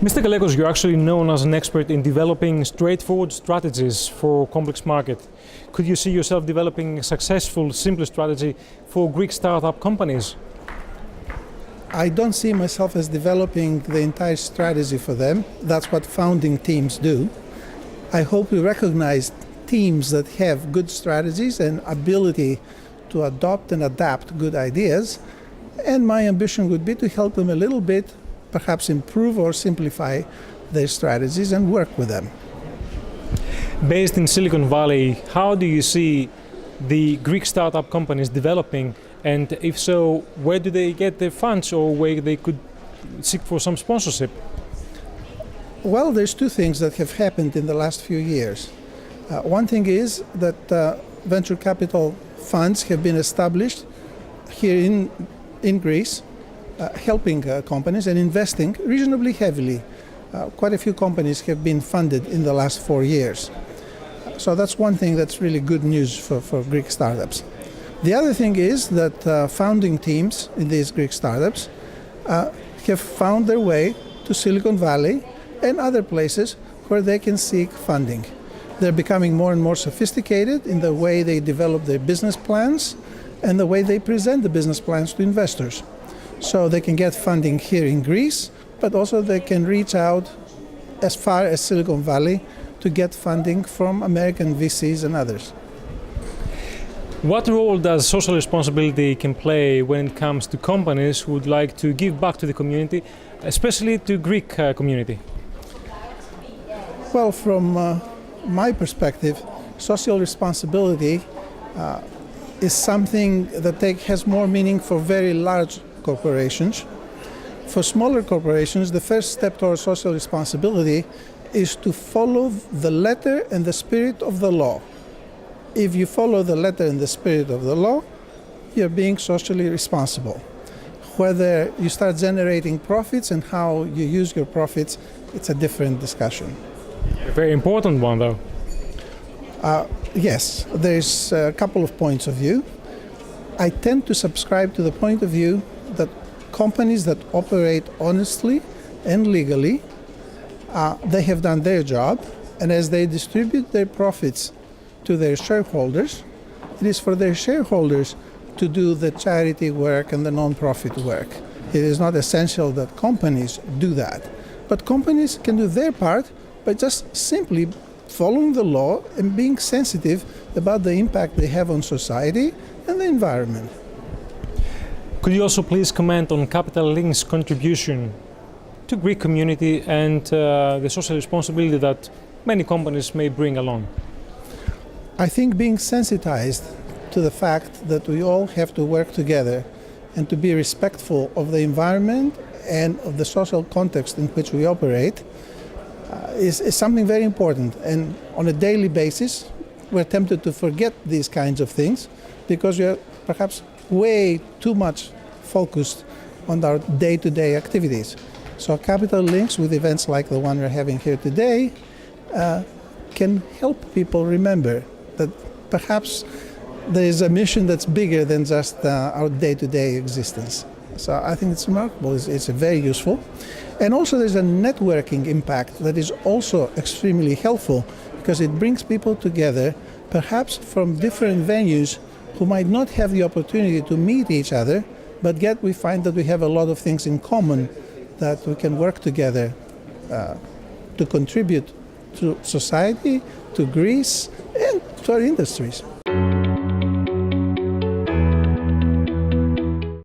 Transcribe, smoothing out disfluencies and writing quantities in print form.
Mr. Kalekos, you're actually known as an expert in developing straightforward strategies for complex market. Could you see yourself developing a successful, simple strategy for Greek startup companies? I don't see myself as developing the entire strategy for them. That's what founding teams do. I hope we recognize teams that have good strategies and ability to adopt and adapt good ideas. And my ambition would be to help them a little bit, perhaps improve or simplify their strategies and work with them. Based in Silicon Valley, how do you see the Greek startup companies developing? And if so, where do they get their funds or where they could seek for some sponsorship? Well, there's two things that have happened in the last few years. One thing is that venture capital funds have been established here in Greece, helping companies and investing reasonably heavily. Quite a few companies have been funded in the last 4 years. So that's one thing that's really good news for Greek startups. The other thing is that founding teams in these Greek startups have found their way to Silicon Valley and other places where they can seek funding. They're becoming more and more sophisticated in the way they develop their business plans and the way they present the business plans to investors. So they can get funding here in Greece, but also they can reach out as far as Silicon Valley to get funding from American VCs and others. What role does social responsibility can play when it comes to companies who would like to give back to the community, especially to Greek community? Well, from my perspective, social responsibility is something that has more meaning for very large corporations. For smaller corporations, the first step towards social responsibility is to follow the letter and the spirit of the law. If you follow the letter and the spirit of the law, you're being socially responsible. Whether you start generating profits and how you use your profits, it's a different discussion. A very important one, though. Yes, there's a couple of points of view. I tend to subscribe to the point of view that companies that operate honestly and legally, they have done their job, and as they distribute their profits to their shareholders, it is for their shareholders to do the charity work and the non-profit work. It is not essential that companies do that, but companies can do their part by just simply following the law and being sensitive about the impact they have on society and the environment. Could you also please comment on Capital Link's contribution to Greek community and the social responsibility that many companies may bring along? I think being sensitized to the fact that we all have to work together and to be respectful of the environment and of the social context in which we operate is something very important. And on a daily basis, we're tempted to forget these kinds of things because we are perhaps way too much focused on our day-to-day activities. So Capital Links, with events like the one we're having here today, can help people remember that perhaps there is a mission that's bigger than just our day-to-day existence. So I think it's remarkable, it's very useful. And also there's a networking impact that is also extremely helpful because it brings people together, perhaps from different venues who might not have the opportunity to meet each other, but yet we find that we have a lot of things in common that we can work together to contribute to society, to Greece, and to our industries.